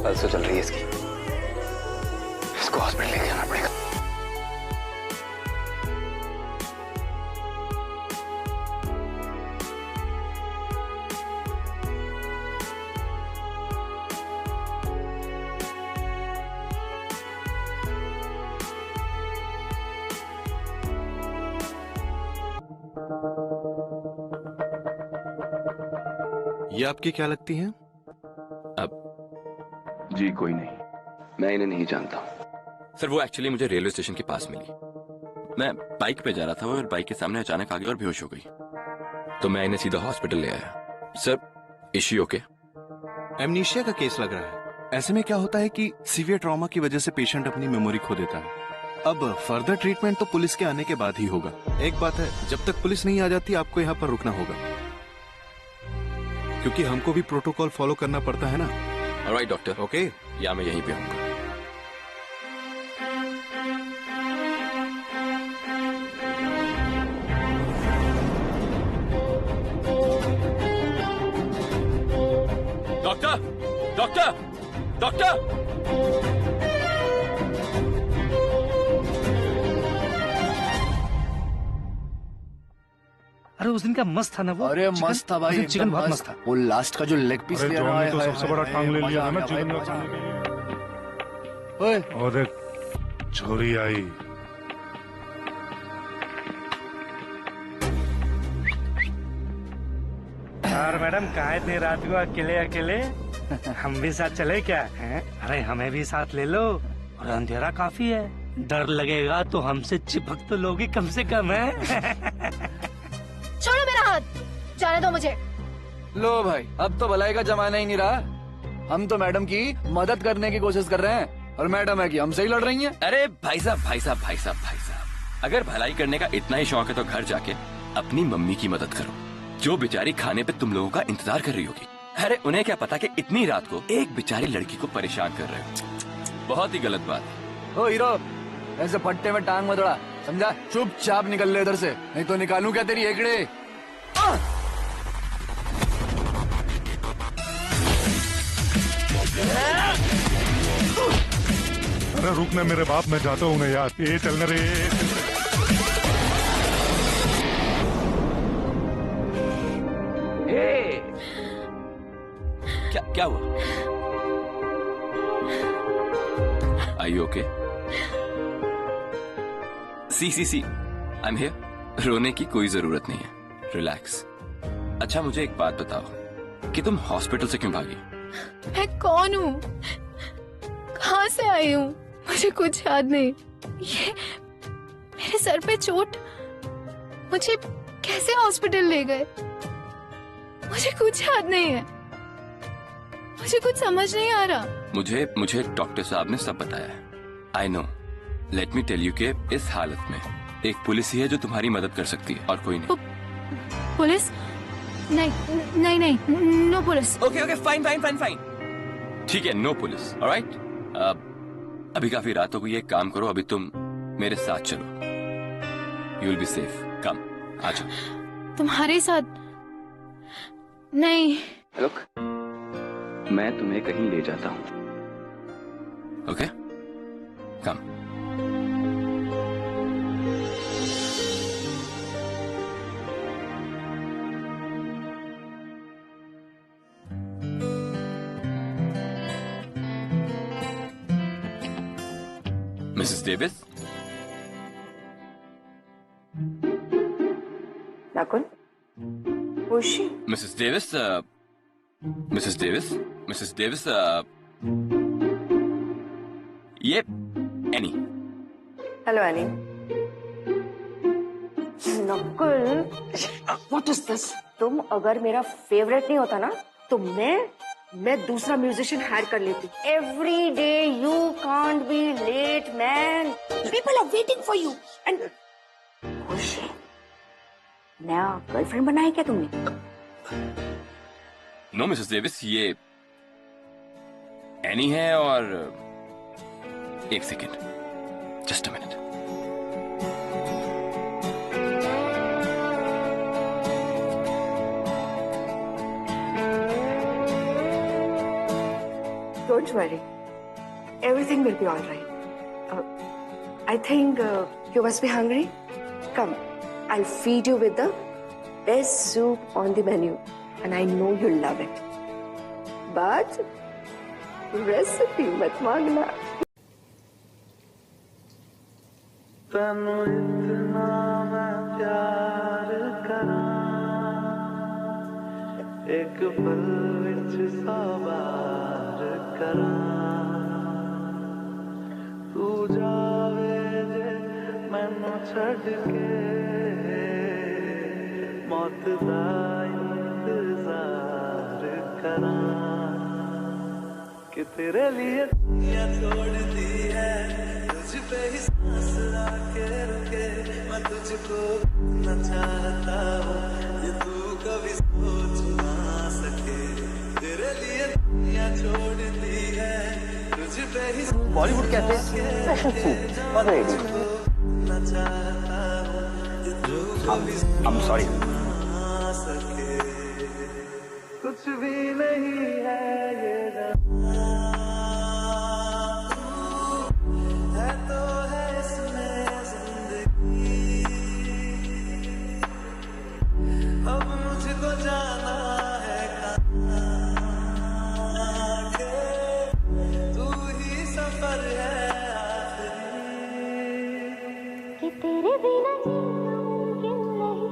Pulse तो चल रही है इसकी, इसको हॉस्पिटल लेके जाना पड़ेगा। ये आपकी क्या लगती हैं? जी कोई नहीं, मैं इन्हें नहीं जानता हूँ। सर वो एक्चुअली मुझे रेलवे स्टेशन के पास मिली। मैं बाइक पे जा रहा था और बाइक के सामने अचानक आ गई और बेहोश हो गई, तो मैं इन्हें सीधा हॉस्पिटल ले आया। Sir is she okay? Amnesia का केस लग रहा है। ऐसे में क्या होता है कि सीवियर ट्रॉमा की वजह से पेशेंट अपनी मेमोरी खो देता है। अब फर्दर ट्रीटमेंट तो पुलिस के आने के बाद ही होगा। एक बात है, जब तक पुलिस नहीं आ जाती आपको यहाँ पर रुकना होगा, क्योंकि हमको भी प्रोटोकॉल फॉलो करना पड़ता है ना। Alright doctor, okay? या मैं यहीं पे हूँ। Doctor, doctor, doctor! अरे उस दिन का मस्त था ना वो। अरे मस्त था भाई, चिकन बहुत मस्त था। वो लास्ट का जो लेग पीस अरे लिया जॉन ने तो हाय, सबसे हाय, बड़ा हाय, टांग ले मजा लिया आ था ना गया चिकन भाई, में मजा आ खाने के लिए। ओए, और एक छोरी आई। और मैडम कहा इतनी रात को अकेले अकेले? हम भी साथ चले क्या हैं? अरे हमें भी साथ ले लो, और अंधेरा काफी है, डर लगेगा तो हमसे चिपक तो लोगी कम से कम है। छोड़ो मेरा हाथ, जाने दो मुझे। लो भाई, अब तो भलाई का जमाना ही नहीं रहा। हम तो मैडम की मदद करने की कोशिश कर रहे हैं और मैडम है कि हमसे ही लड़ रही हैं। अरे भाई साहब, भाई साहब, भाई साहब, भाई साहब, अगर भलाई करने का इतना ही शौक है तो घर जाके अपनी मम्मी की मदद करो, जो बेचारी खाने पे तुम लोगों का इंतजार कर रही होगी। अरे उन्हें क्या पता कि इतनी रात को एक बेचारी लड़की को परेशान कर रहे हो। बहुत ही गलत बात है। ओ हीरो, ऐसे फट्टे में टांग मत अड़ा, समझा? चुपचाप निकल ले इधर से, नहीं तो निकालूं क्या तेरी एकड़े। अरे रुकना मेरे बाप, मैं जाता हूँ ना यार। ये चलना रे। क्या हुआ? Are you okay? See I am here. रोने की कोई जरूरत नहीं है, रिलैक्स। अच्छा मुझे एक बात बताओ कि तुम हॉस्पिटल से क्यों भागी? मैं कौन हूँ, कहाँ से आई हूँ, मुझे कुछ याद नहीं। ये मेरे सर पे चोट, मुझे कैसे हॉस्पिटल ले गए, मुझे कुछ याद नहीं है, मुझे कुछ समझ नहीं आ रहा। मुझे डॉक्टर साहब ने सब बताया है। I know, let me tell you के इस हालत में एक पुलिस ही है जो तुम्हारी मदद कर सकती है और कोई नहीं। पुलिस? नहीं नहीं नहीं, no police. Okay fine fine fine fine, ठीक है, नो पुलिस, ऑलराइट। अभी काफी रात हो गई है, एक काम करो, अभी तुम मेरे साथ चलो, यू विल बी सेफ। कम, आ जाओ। तुम्हारे साथ? नहीं। रुक, मैं तुम्हें कहीं ले जाता हूँ। Okay, come. Mrs Davis? Nakul? Who is she? Mrs Davis, Mrs Davis, Mrs Davis, ये any. Hello, Annie. Nakul, what is this? तुम अगर मेरा फेवरेट नहीं होता ना, तो मैं दूसरा म्यूजिशियन हायर कर लेती। Every day you can't be late, man. People are waiting for you. And खुश है? नया गर्लफ्रेंड बनाया क्या तुमने? नो मिसेस डेविस, ये एनी है। और एक second, just a minute. Don't worry. Everything will be all right. I think you must be hungry. Come, I'll feed you with the best soup on the menu. And I know you'll love it. But recipe mat mangna. तनु इतना मैं प्यार करा एक पल विच सौ बार करा तू जावे जे मैनू छड़ के मौत दा इंतजार करा कि तेरे लिए दुनिया छोड़ दी है तुझ पे ही सांस आके रुके मैं तुझको न चाहता हूँ ये तू कभी सोच ना सके तेरे लिए दुनिया छोड़ दी है तुझ पे ही बॉलीवुड कहते हैं फैशन फूड और रेडी न चाहता हूँ ये तू कभी I'm sorry. ना सके कुछ भी नहीं है ये जहां है तो है इसमें जिंदगी अब मुझको जाना है कहाँ के तू ही सफर है आखिरी कि तेरे बिना जीना मुमकिन नहीं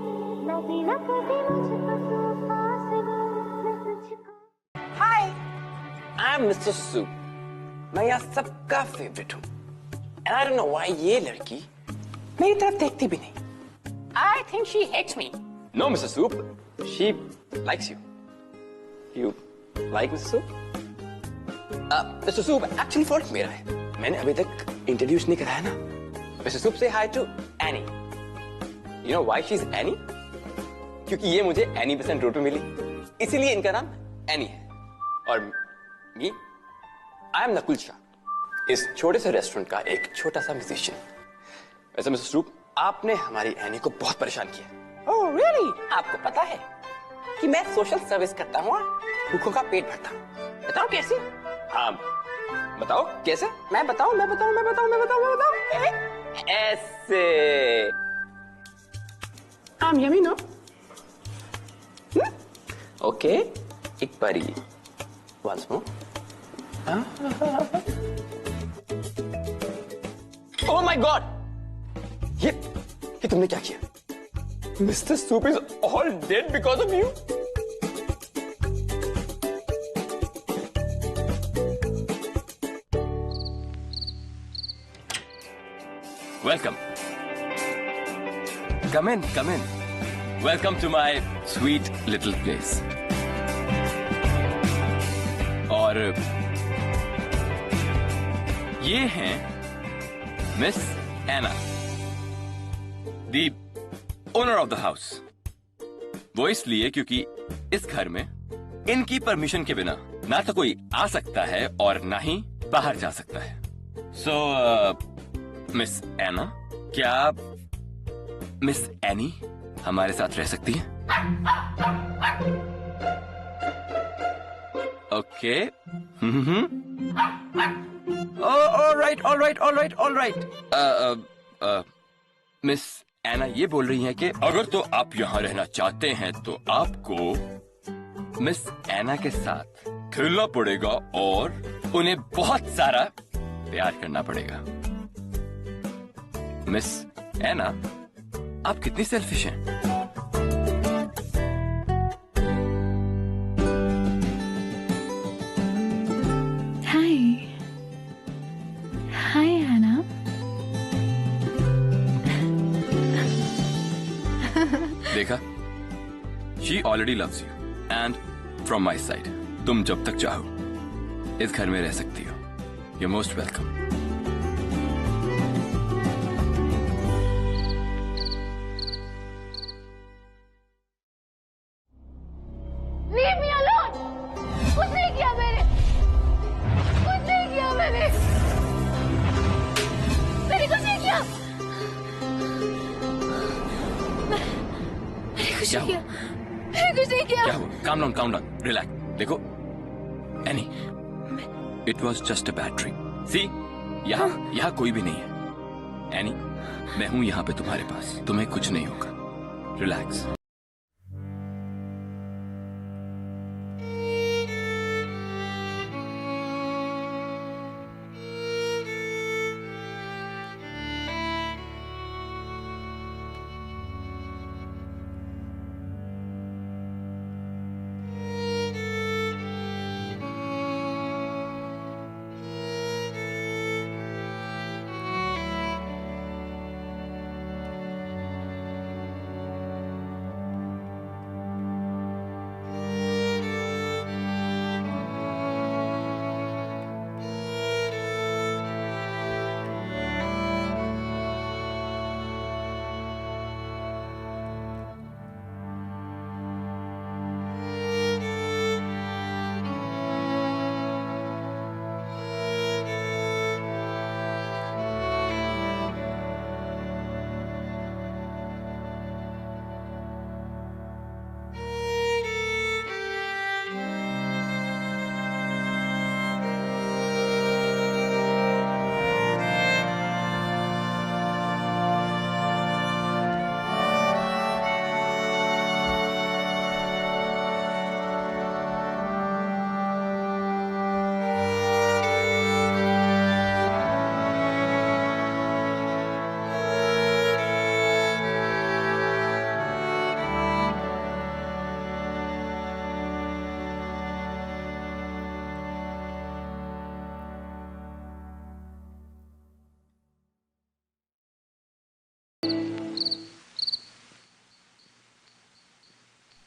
मैं बिना कभी मुझको तू पास गई मैं तुझको Hi, I'm Mr. Soup. मैं यहाँ सबका फेवरेट हूँ. And I don't know why ये लड़की मेरी तरफ देखती भी नहीं. I think she hates me. No, Mr. Soup. She likes you. You like Mr. Soup? Mr. Soup, actually fault मेरा है. मैंने अभी तक इंट्रोड्यूस नहीं कराया ना. Mr. Soup, say hi to Annie. You know why she's Annie? क्योंकि ये मुझे Annie % रोड पे मिली. इसीलिए इनका नाम Annie है. और me, I am Nakul Shah. इस छोटे से रेस्टोरेंट का एक छोटा सा म्यूजिशियन. वैसे मिस्टर सूप, आपने हमारी एनी को बहुत परेशान किया. Oh really? आपको पता है कि मैं सोशल सर्विस करता हूँ और भूखों का पेट भरता हूँ. बताओ कैसे? हाँ, बताओ कैसे? मैं बताऊँ. ऐसे. I'm yummy, no? ओके, एक बारी. Once more. Oh my God! ये तुमने क्या किया? Mr. Soup is all dead because of you. Welcome. Come in. Welcome to my sweet little place. और ये हैं Miss Anna, the owner of the house. वो इसलिए क्योंकि इस घर में इनकी परमिशन के बिना ना तो कोई आ सकता है और ना ही बाहर जा सकता है. सो मिस एना, क्या मिस एनी हमारे साथ रह सकती है? ओके. All right. मिस एना ये बोल रही हैं कि अगर तो आप यहाँ रहना चाहते हैं तो आपको मिस एना के साथ खेलना पड़ेगा और उन्हें बहुत सारा प्यार करना पड़ेगा. मिस एना, आप कितनी सेल्फिश हैं? Hi, Anna. देखा? She already loves you. And from my side, तुम जब तक चाहो इस घर में रह सकती हो. You're most welcome. Leave me alone! कुछ नहीं किया मैंने कुछ नहीं किया मैंने कुछ नहीं किया. मैंने कुछ क्या नहीं हुआ? किया. मैंने कुछ नहीं किया. क्या हुआ? Calm down, relax. देखो, Annie, it was just a bad dream. See, यहाँ कोई भी नहीं है। एनी, मैं हूँ यहाँ पे तुम्हारे पास, तुम्हें कुछ नहीं होगा। रिलैक्स।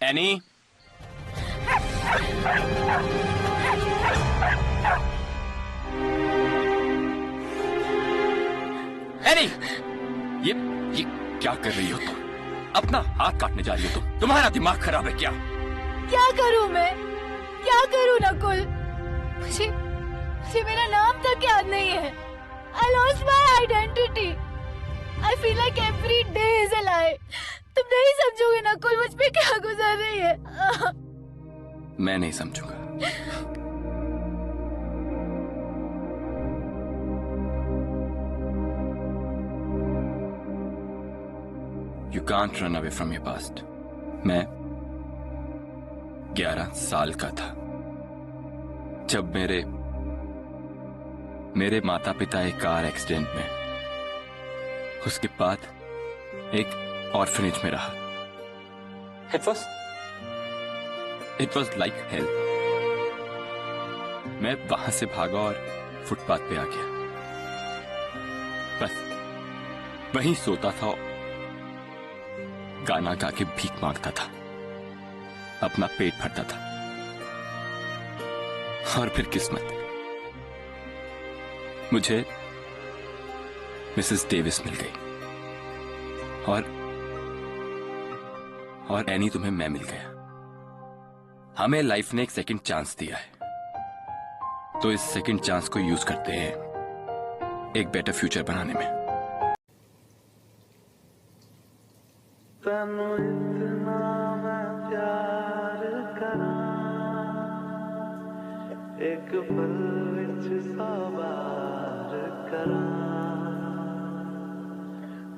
एनी, एनी, ये क्या कर रही हो तुम? अपना हाथ काटने जा रही हो तुम? तुम्हारा दिमाग खराब है क्या? क्या करूं मैं? क्या करूं नकुल? मुझे मेरा नाम तक याद नहीं है। I lost my identity. I feel like every day is a lie. तुम नहीं समझोगे नकुल मुझ पे क्या गुजर रही है। मैं नहीं समझूंगा। You can't run away from your past. मैं 11 साल का था जब मेरे माता पिता एक कार एक्सीडेंट में, उसके बाद एक ऑर्फनेज में रहा। It was like hell. मैं वहां से भागा और फुटपाथ पे आ गया। बस वहीं सोता था, गाना गा के भीख मांगता था, अपना पेट भरता था। और फिर किस्मत, मुझे मिसेस डेविस मिल गई और एनी तुम्हें मैं मिल गया। हमें लाइफ ने एक सेकंड चांस दिया है, तो इस सेकंड चांस को यूज करते हैं एक बेटर फ्यूचर बनाने में। तनु इतना मैं प्यार करा, एक पल विच सवार करा,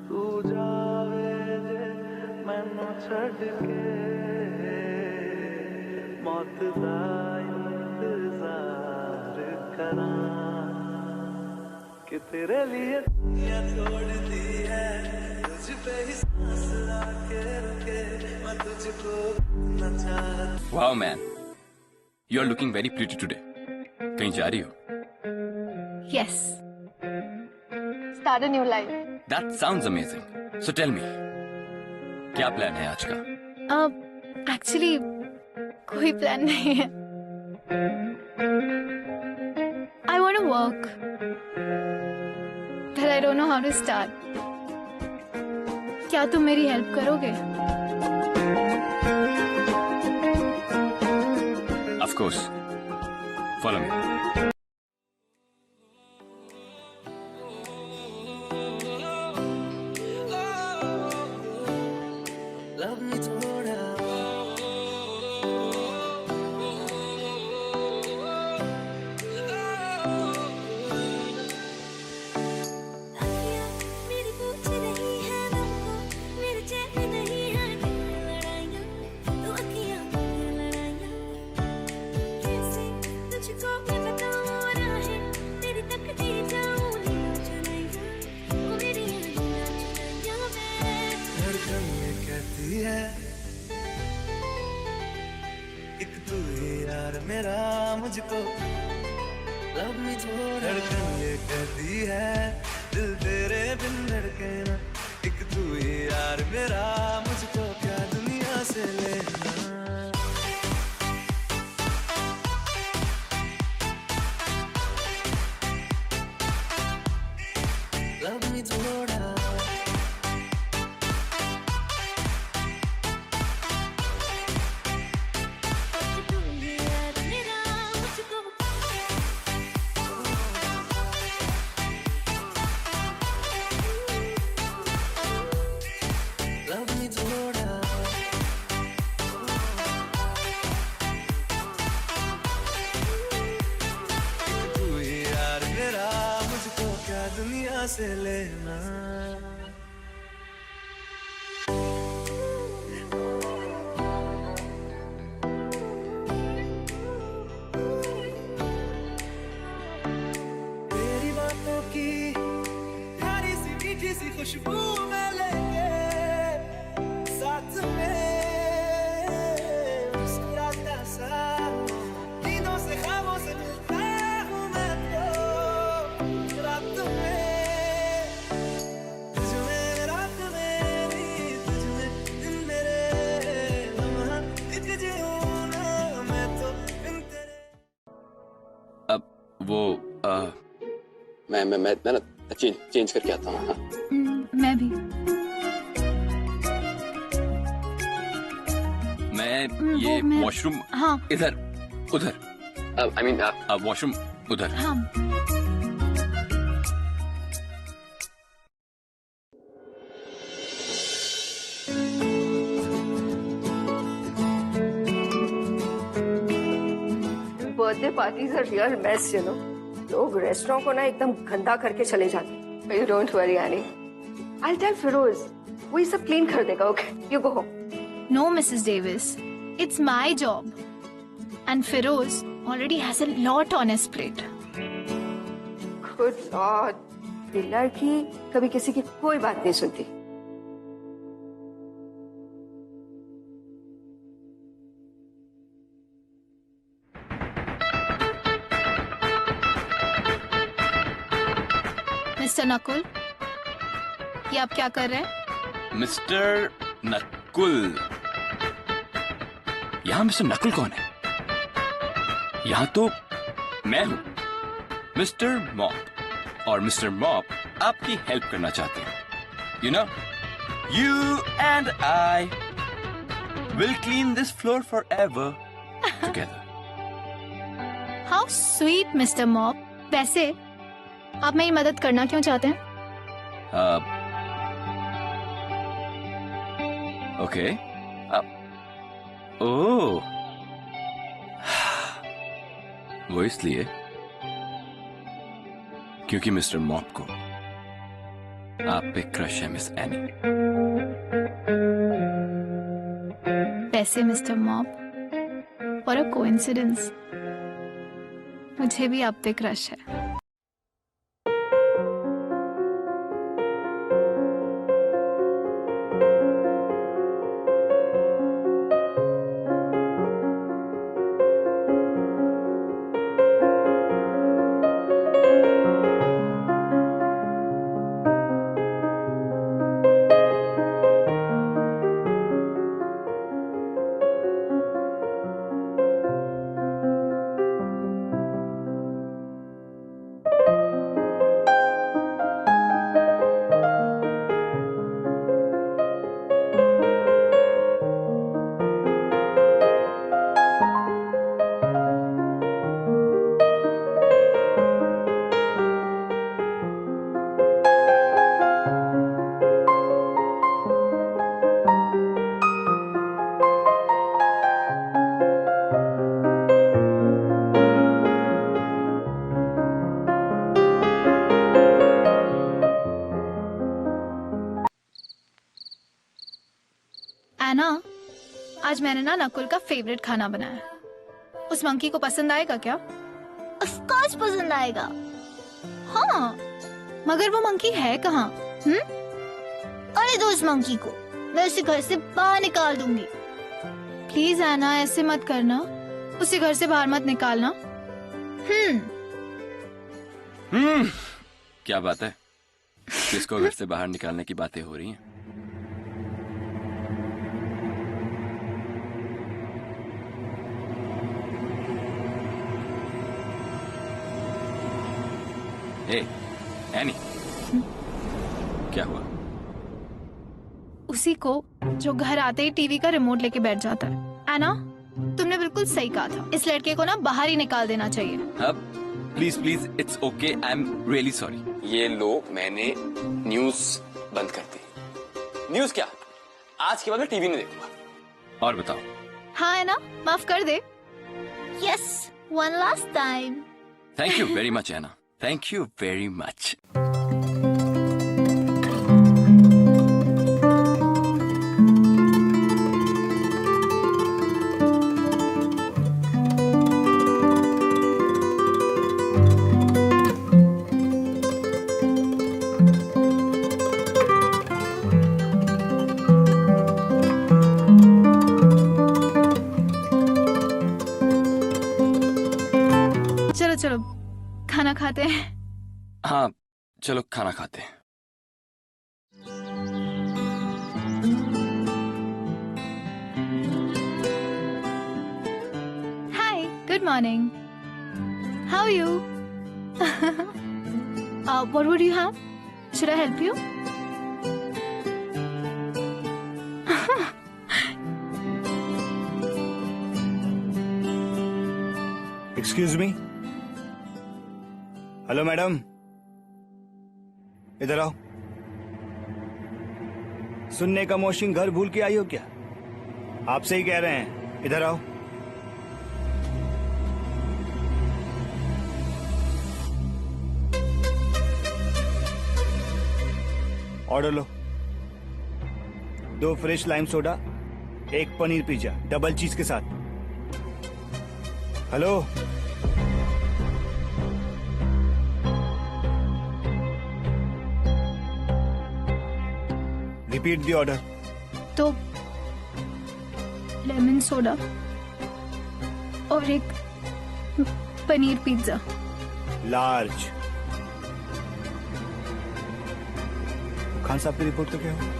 तू जावे जे मैनू छड़ के, मौत दा इंतजार करा, कि तेरे लिए दुनिया छोड़ दी है, तुझ पे ही सांस आके रुके, मैं तुझको ना चाहता। Wow man, you are looking very pretty today. कहीं जा रही हो? Yes. Start a new life. That sounds amazing. So tell me, क्या प्लान है आज का? Actually, कोई प्लान नहीं है। I want to work, but I don't know how to start. क्या तुम मेरी हेल्प करोगे? Of course. Follow me. Love me थोड़ा, यार मेरा मुझको लब में जो धड़कन ये कहती है दिल तेरे बिन धड़के ना एक तू ही यार मेरा मुझको क्या दुनिया से लेना लब में जोड़ा दुनिया से लेना तेरी बातों की प्यारी सी मीठी सी खुशबू में लेके साथ में मुस्कुराता सा नींदों से ख्वाबों से मिलता हूँ मैं तो रात में तुझ में रात मेरी तुझ में दिन मेरे लम्हा एक जीऊँ ना मैं तो बिन तेरे अब वो मैं ना चेंज करके आता हूँ। हाँ। मैं भी। ये मैं वॉशरूम हाँ इधर उधर I mean, वॉशरूम उधर। हाँ birthday parties are real mess you know लोग रेस्टोरेंट को ना एकदम गंदा करके चले जाते you don't worry Annie I tell Firoz वो ये सब क्लीन कर देगा okay you go home No, Mrs. Davis. It's my job. And Feroz already has a lot on his plate. Good Lord ये लड़की कभी किसी की कोई बात नहीं सुनती मिस्टर नकुल, ये आप क्या कर रहे हैं? मिस्टर नकुल। यहाँ मिस्टर नकुल कौन है? यहाँ तो मैं हूँ मिस्टर मॉप और मिस्टर मॉप आपकी हेल्प करना चाहते हैं। You know you and I will clean this floor for ever together. How sweet mister mop. वैसे आप मेरी मदद करना क्यों चाहते हैं? ओके ओह वो इसलिए क्योंकि मिस्टर मॉप को आप पे क्रश है मिस एनी। वैसे mister mop, what a coincidence, मुझे भी आप पे क्रश है। एना, आज मैंने ना नकुल का फेवरेट खाना बनाया। उस मंकी को पसंद आएगा क्या? ऑफ कोर्स पसंद आएगा। हाँ, मगर वो मंकी है कहाँ? अरे दो उस मंकी को, मैं उसे घर से बाहर निकाल दूंगी। प्लीज एना, ऐसे मत करना। उसे घर से बाहर मत निकालना। क्या बात है? किसको घर से बाहर निकालने की बातें हो रही हैं? ए, एनी, क्या हुआ? उसी को जो घर आते ही टीवी का रिमोट लेके बैठ जाता है। एना, तुमने बिल्कुल सही कहा था, इस लड़के को ना बाहर ही निकाल देना चाहिए। अब please please, it's okay, I am really sorry. ये लो, मैंने न्यूज बंद कर दी। न्यूज क्या? आज के बाद मैं टीवी नहीं देखूंगा। और बताओ। हाँ एना, माफ कर दे। Yes, one last time. Thank you very much Anna, thank you very much. चलो चलो खाना खाते हैं। हाँ चलो खाना खाते हैं। Hi, good morning. How are you? What would you have? Should I help you? Excuse me. Hello madam, इधर आओ। सुनने का मोशिंग घर भूल के आई हो क्या? आपसे ही कह रहे हैं, इधर आओ। Order low. 2 fresh lime soda, 1 paneer pizza double चीज के साथ। Hello, repeat the order. तो लेमन सोडा और 1 पनीर पिज्जा लार्ज। खान साहब की रिपोर्ट तो क्या है?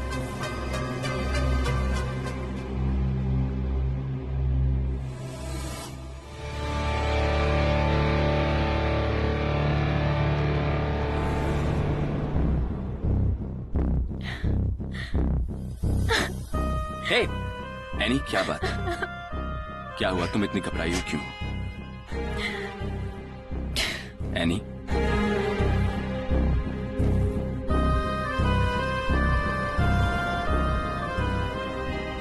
हे, एनी क्या बात है? क्या हुआ, तुम इतनी घबराई हो क्यों? एनी,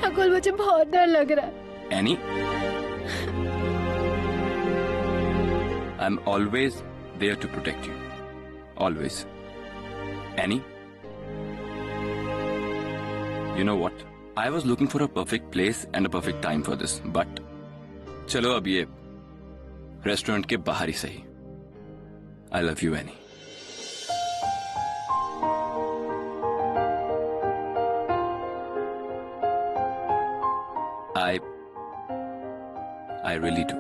नकुल, मुझे बहुत डर लग रहा है। Annie, I am always there to protect you, always. Annie, you know what? I was looking for a perfect place and a perfect time for this, but चलो अब ये रेस्टोरेंट के बाहर ही सही। I love you, Annie. I really do.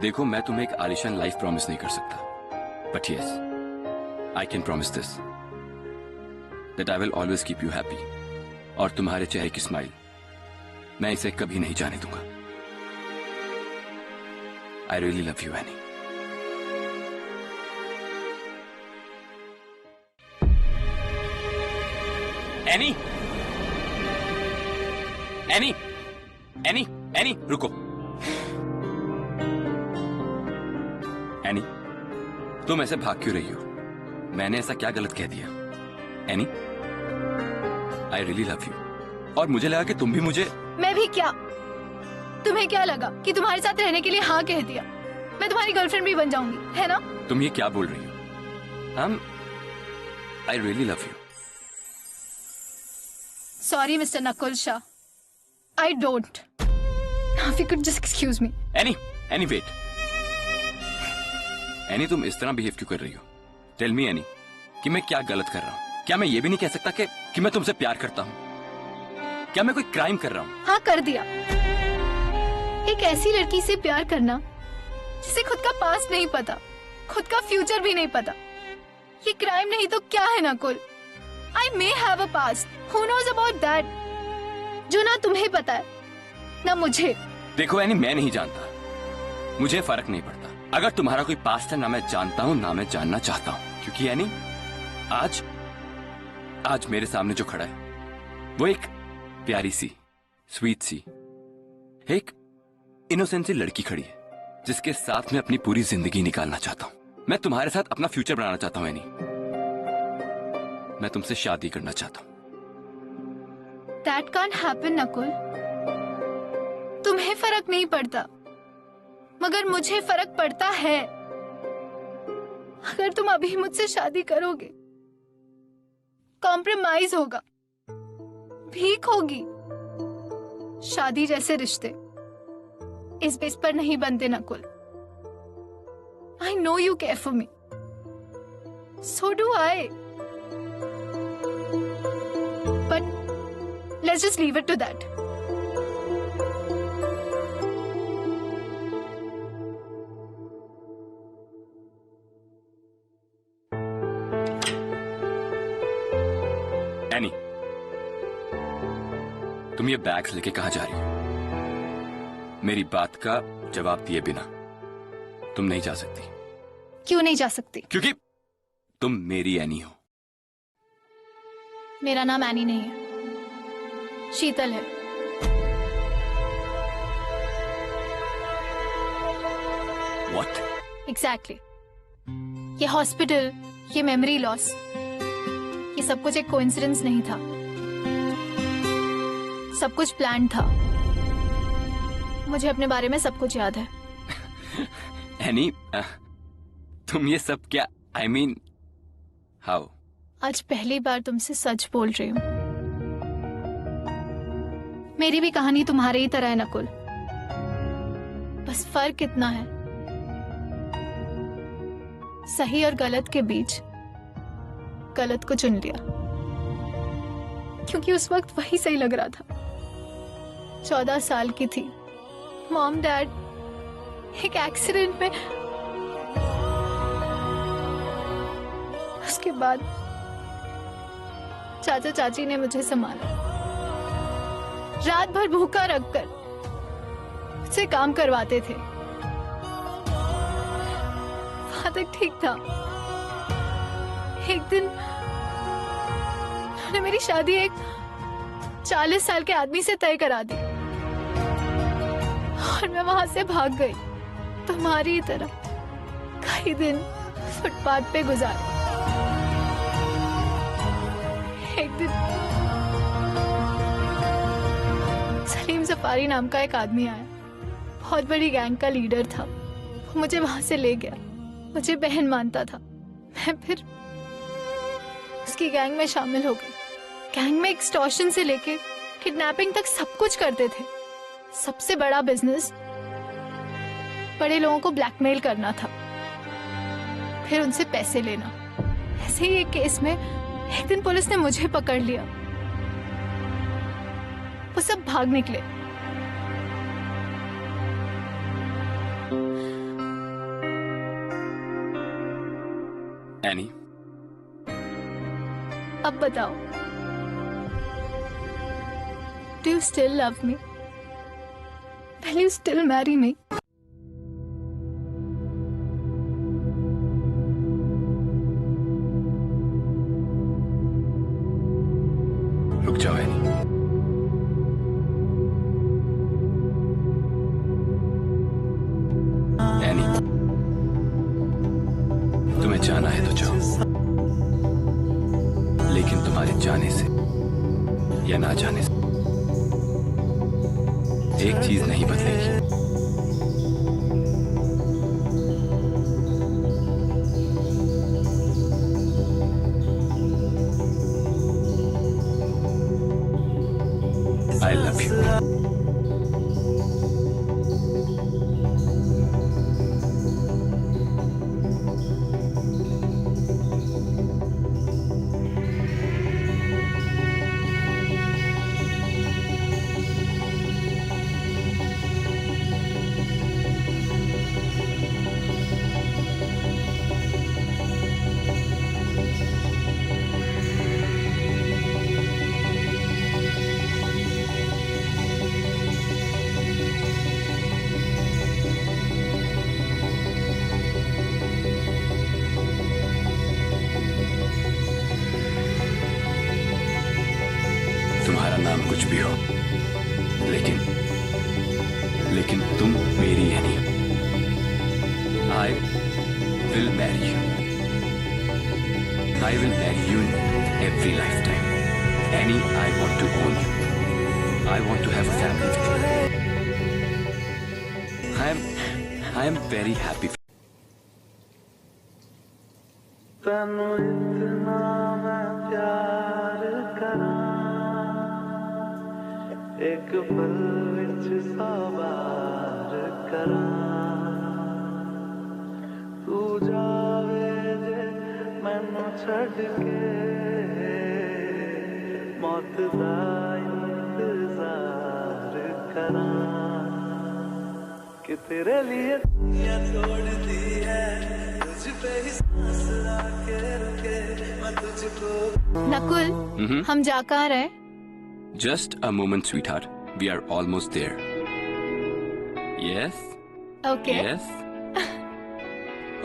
देखो, मैं तुम्हें एक आलिशान लाइफ प्रॉमिस नहीं कर सकता, but yes, I can promise this. That I will always keep you happy. और तुम्हारे चेहरे की स्माइल मैं इसे कभी नहीं जाने दूंगा। I really love you, Annie. Annie, Annie, Annie, Annie, रुको। Annie, तुम ऐसे भाग क्यों रही हो? मैंने ऐसा क्या गलत कह दिया? Any, I really love you. और मुझे लगा कि तुम भी मुझे। मैं भी क्या? तुम्हें क्या लगा कि तुम्हारे साथ रहने के लिए हाँ कह दिया? मैं तुम्हारी गर्लफ्रेंड भी बन जाऊंगी, है ना? तुम ये क्या बोल रही हो? I really love you. Sorry, Mr. Nakul Shah. I don't. Now if you could just excuse me. Annie, wait. Any, तुम इस तरह बिहेव क्यों कर रही हो? टेल मी एनी, कि मैं क्या गलत कर रहा हूँ? क्या मैं ये भी नहीं कह सकता कि मैं तुमसे प्यार करता हूँ? क्या मैं कोई क्राइम कर रहा हूँ? हाँ, कर दिया। ऐसी लड़की से प्यार करना जिसे खुद का पास्ट नहीं पता, खुद का फ्यूचर भी नहीं पता, ये क्राइम नहीं तो क्या है Nakul? I may have a past. Who knows about that? जो ना तुम्हें पता है ना मुझे। देखो एनी, मैं नहीं जानता, मुझे फर्क नहीं पड़ता। अगर तुम्हारा कोई पास्ट है, ना मैं जानता हूँ ना मैं जानना चाहता हूँ, क्योंकि एनी आज मेरे सामने जो खड़ा है वो एक प्यारी सी, स्वीट सी, एक इनोसेंट सी लड़की खड़ी है जिसके साथ मैं अपनी पूरी जिंदगी निकालना चाहता हूँ। मैं तुम्हारे साथ अपना फ्यूचर बनाना चाहता हूँ एनी। मैं तुमसे शादी करना चाहता हूँ। That can't happen, Nakul. तुम्हें फर्क नहीं पड़ता, मगर मुझे फर्क पड़ता है। अगर तुम अभी मुझसे शादी करोगे, कॉम्प्रोमाइज होगा, भीख होगी। शादी जैसे रिश्ते इस बेस पर नहीं बनते Nakul. I know you care for me. So do I. But let's just leave it to that. Any, तुम ये बैग्स लेके कहाँ जा रही हो? मेरी बात का जवाब दिए बिना तुम नहीं जा सकती। क्यों नहीं जा सकती? क्योंकि तुम मेरी एनी हो। मेरा नाम एनी नहीं है, शीतल है। What? Exactly. ये हॉस्पिटल, ये मेमोरी लॉस, ये सब कुछ एक कोइंसिडेंस नहीं था, सब कुछ प्लान था। मुझे अपने बारे में सब कुछ याद है। एनी, तुम ये सब क्या, I mean, how? आज पहली बार तुमसे सच बोल रही हूँ। मेरी भी कहानी तुम्हारे ही तरह है नकुल, बस फर्क इतना है, सही और गलत के बीच गलत को चुन लिया, क्योंकि उस वक्त वही सही लग रहा था। 14 साल की थी, मॉम डैड एक एक्सीडेंट में, उसके बाद चाचा चाची ने मुझे संभाला, रात भर भूखा रखकर मुझसे काम करवाते थे। वहां तक ठीक था। एक दिन उन्होंने मेरी शादी एक 40 साल के आदमी से तय करा दी और मैं वहां से भाग गई, तुम्हारी तरह कई दिन फुटपाथ पे गुजारे। एक दिन सलीम सफारी नाम का एक आदमी आया, बहुत बड़ी गैंग का लीडर था। वो मुझे वहां से ले गया, मुझे बहन मानता था। मैं फिर उसकी गैंग में शामिल हो गई। गैंग में एक्सटॉर्शन से लेके किडनैपिंग तक सब कुछ करते थे। सबसे बड़ा बिजनेस बड़े लोगों को ब्लैकमेल करना था, फिर उनसे पैसे लेना। ऐसे ही एक केस में एक दिन पुलिस ने मुझे पकड़ लिया। वो सब भाग निकले। एनी, अब बताओ, do you still love me? Will you still marry me? रुक जाओ एनी। एनी, तुम्हें जाना है तो जाओ, लेकिन तुम्हारे जाने से या ना जाने से एक चीज नहीं बदलेगी। I love you. भी हो, लेकिन तुम मेरी है नहीं। I will marry you. I will marry you in every lifetime. Annie, I want to own you. I want to have a family with you. I am very happy. तनु इतना मैं प्यार करा, एक पल विच सौ बार करा, तू जावे जे मैनू छड़ के, मौत दा इंतजार करा, कि तेरे लिए दुनिया छोड़ दी है, तुझ पे ही सांस आके रुके, मैं तुझको। नकुल, हम जा कहाँ रहे? Just a moment, sweetheart. We are almost there. Yes? Okay. Yes?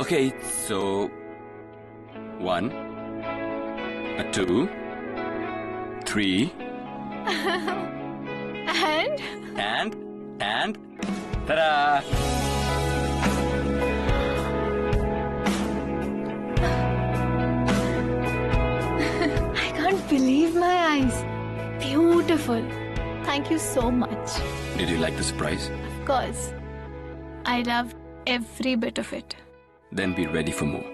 Okay, so 1, 2, 3, and ta-da! I can't believe my eyes. Beautiful. Thank you so much. Did you like the surprise? Of course. I loved every bit of it. Then be ready for more.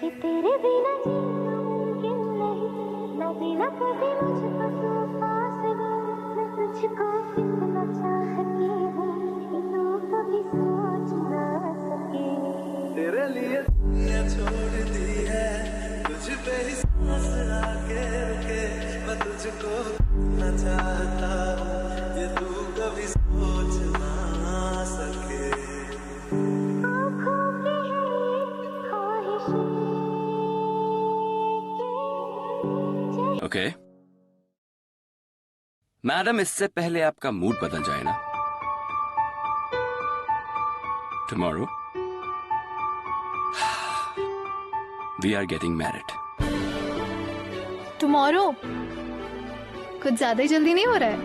कि तेरे बिना जीना मुमकिन नहीं, मैं बिना कभी मुझको तू पास गई, मैं तुझको कितना चाहती हूँ कि तू कभी सोच ना सके। तेरे लिए दुनिया छोड़ दी है, तुझ पे ही सांस आके रुके, मैं तुझको ना चाहता हूँ, ये तू कभी सोच ना सके। आँखों की है ख्वाहिशें, Okay. मैडम, इससे पहले आपका मूड बदल जाए ना। Tomorrow we are getting married. Tomorrow? कुछ ज्यादा ही जल्दी नहीं हो रहा है?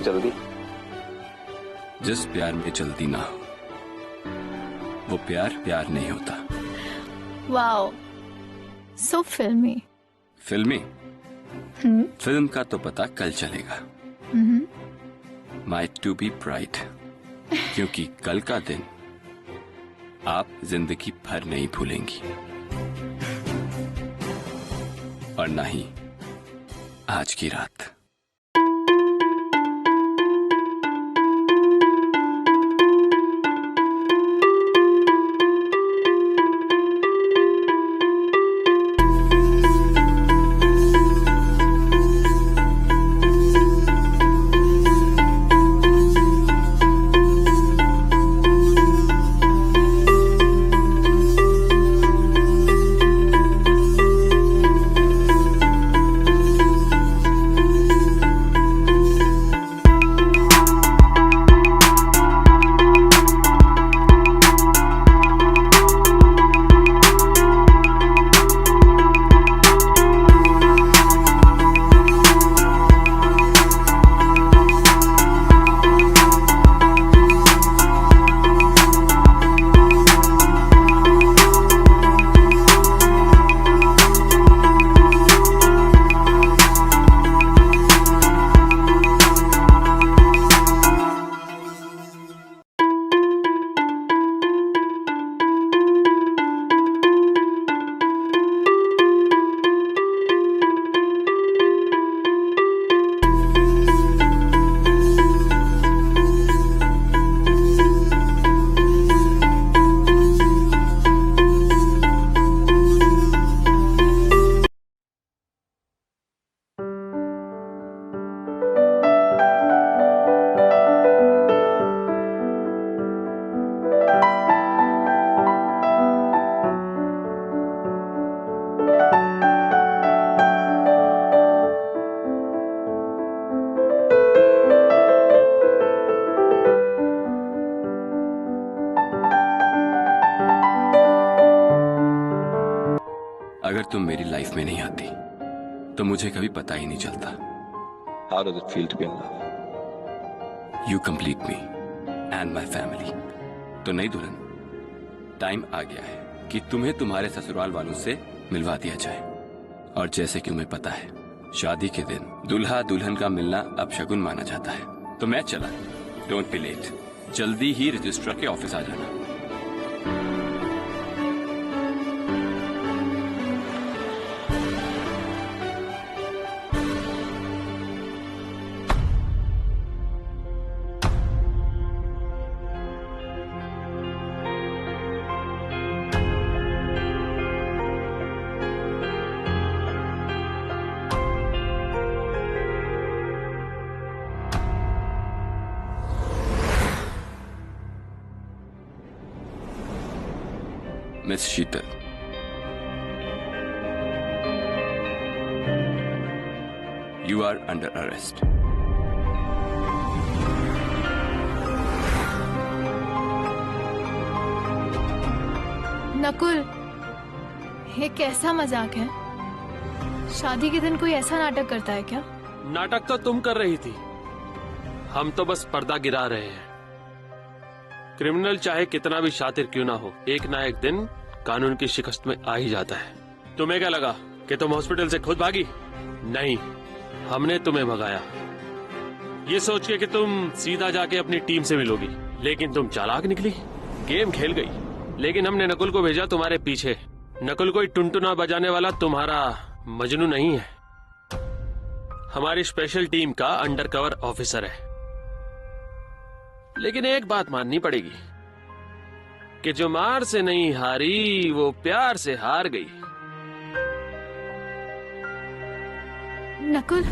जल्दी? जिस प्यार में जल्दी ना हो, वो प्यार नहीं होता। Wow. So filmy. फिल्मी? फिल्म का तो पता कल चलेगा। Might to be bright. क्योंकि कल का दिन आप जिंदगी भर नहीं भूलेंगी, और ना ही आज की रात। लाइफ में नहीं आती तो मुझे कभी पता ही नहीं चलता। How does it feel to be in love? You complete me and my family. तो नई दुल्हन, टाइम आ गया है कि तुम्हें तुम्हारे ससुराल वालों से मिलवा दिया जाए। और जैसे कि तुम्हें पता है, शादी के दिन दूल्हा दुल्हन का मिलना अब शगुन माना जाता है। तो मैं चला, डोंट बी लेट। जल्दी ही रजिस्ट्रार के ऑफिस आ जाना। Miss Sheetal, you are under arrest. Nakul, ये कैसा मजाक है? शादी के दिन कोई ऐसा नाटक करता है क्या? नाटक तो तुम कर रही थी, हम तो बस पर्दा गिरा रहे हैं। क्रिमिनल चाहे कितना भी शातिर क्यों ना हो, एक ना एक दिन कानून की शिकस्त में आ ही जाता है। तुम्हें क्या लगा कि तुम हॉस्पिटल से खुद भागी? नहीं, हमने तुम्हें भगाया ये सोच के कि तुम सीधा जाके अपनी टीम से मिलोगी, लेकिन तुम चालाक निकली, गेम खेल गई। लेकिन हमने नकुल को भेजा तुम्हारे पीछे। नकुल कोई टुनटुना बजाने वाला तुम्हारा मजनू नहीं है, हमारी स्पेशल टीम का अंडरकवर ऑफिसर है। लेकिन एक बात माननी पड़ेगी कि जो मार से नहीं हारी वो प्यार से हार गई। नकुल,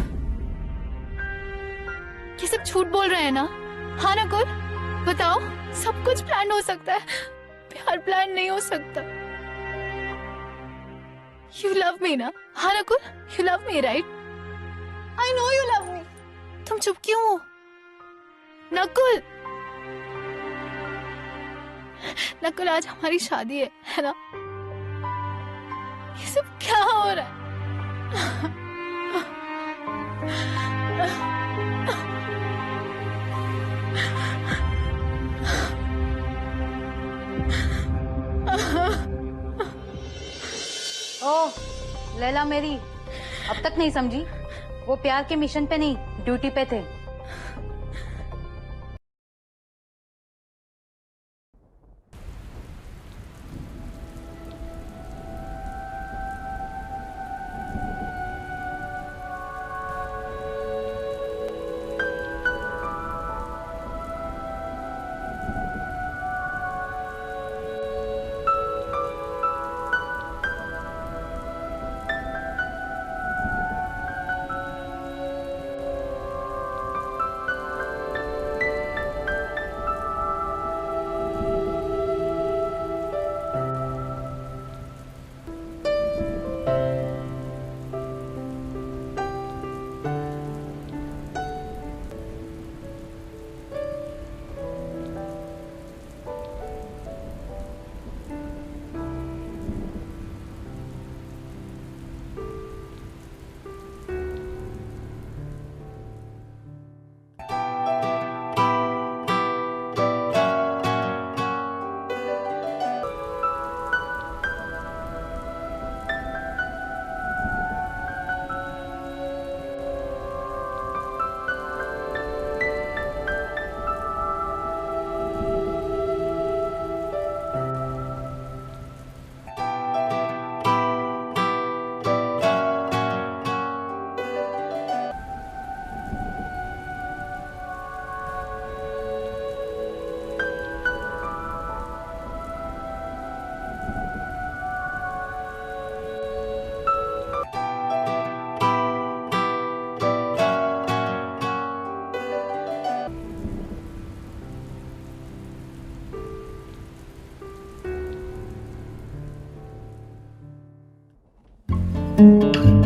ये सब झूठ बोल रहे हैं ना? हाँ नकुल, बताओ। सब कुछ प्लान हो सकता है, प्यार प्लान नहीं हो सकता। You love me ना? हाँ Nakul, you love me right? I know you love me. तुम चुप क्यों हो? नकुल, नकुल आज हमारी शादी है ना? ये सब क्या हो रहा है? ओह लैला मेरी, अब तक नहीं समझी? वो प्यार के मिशन पे नहीं, ड्यूटी पे थे। thank you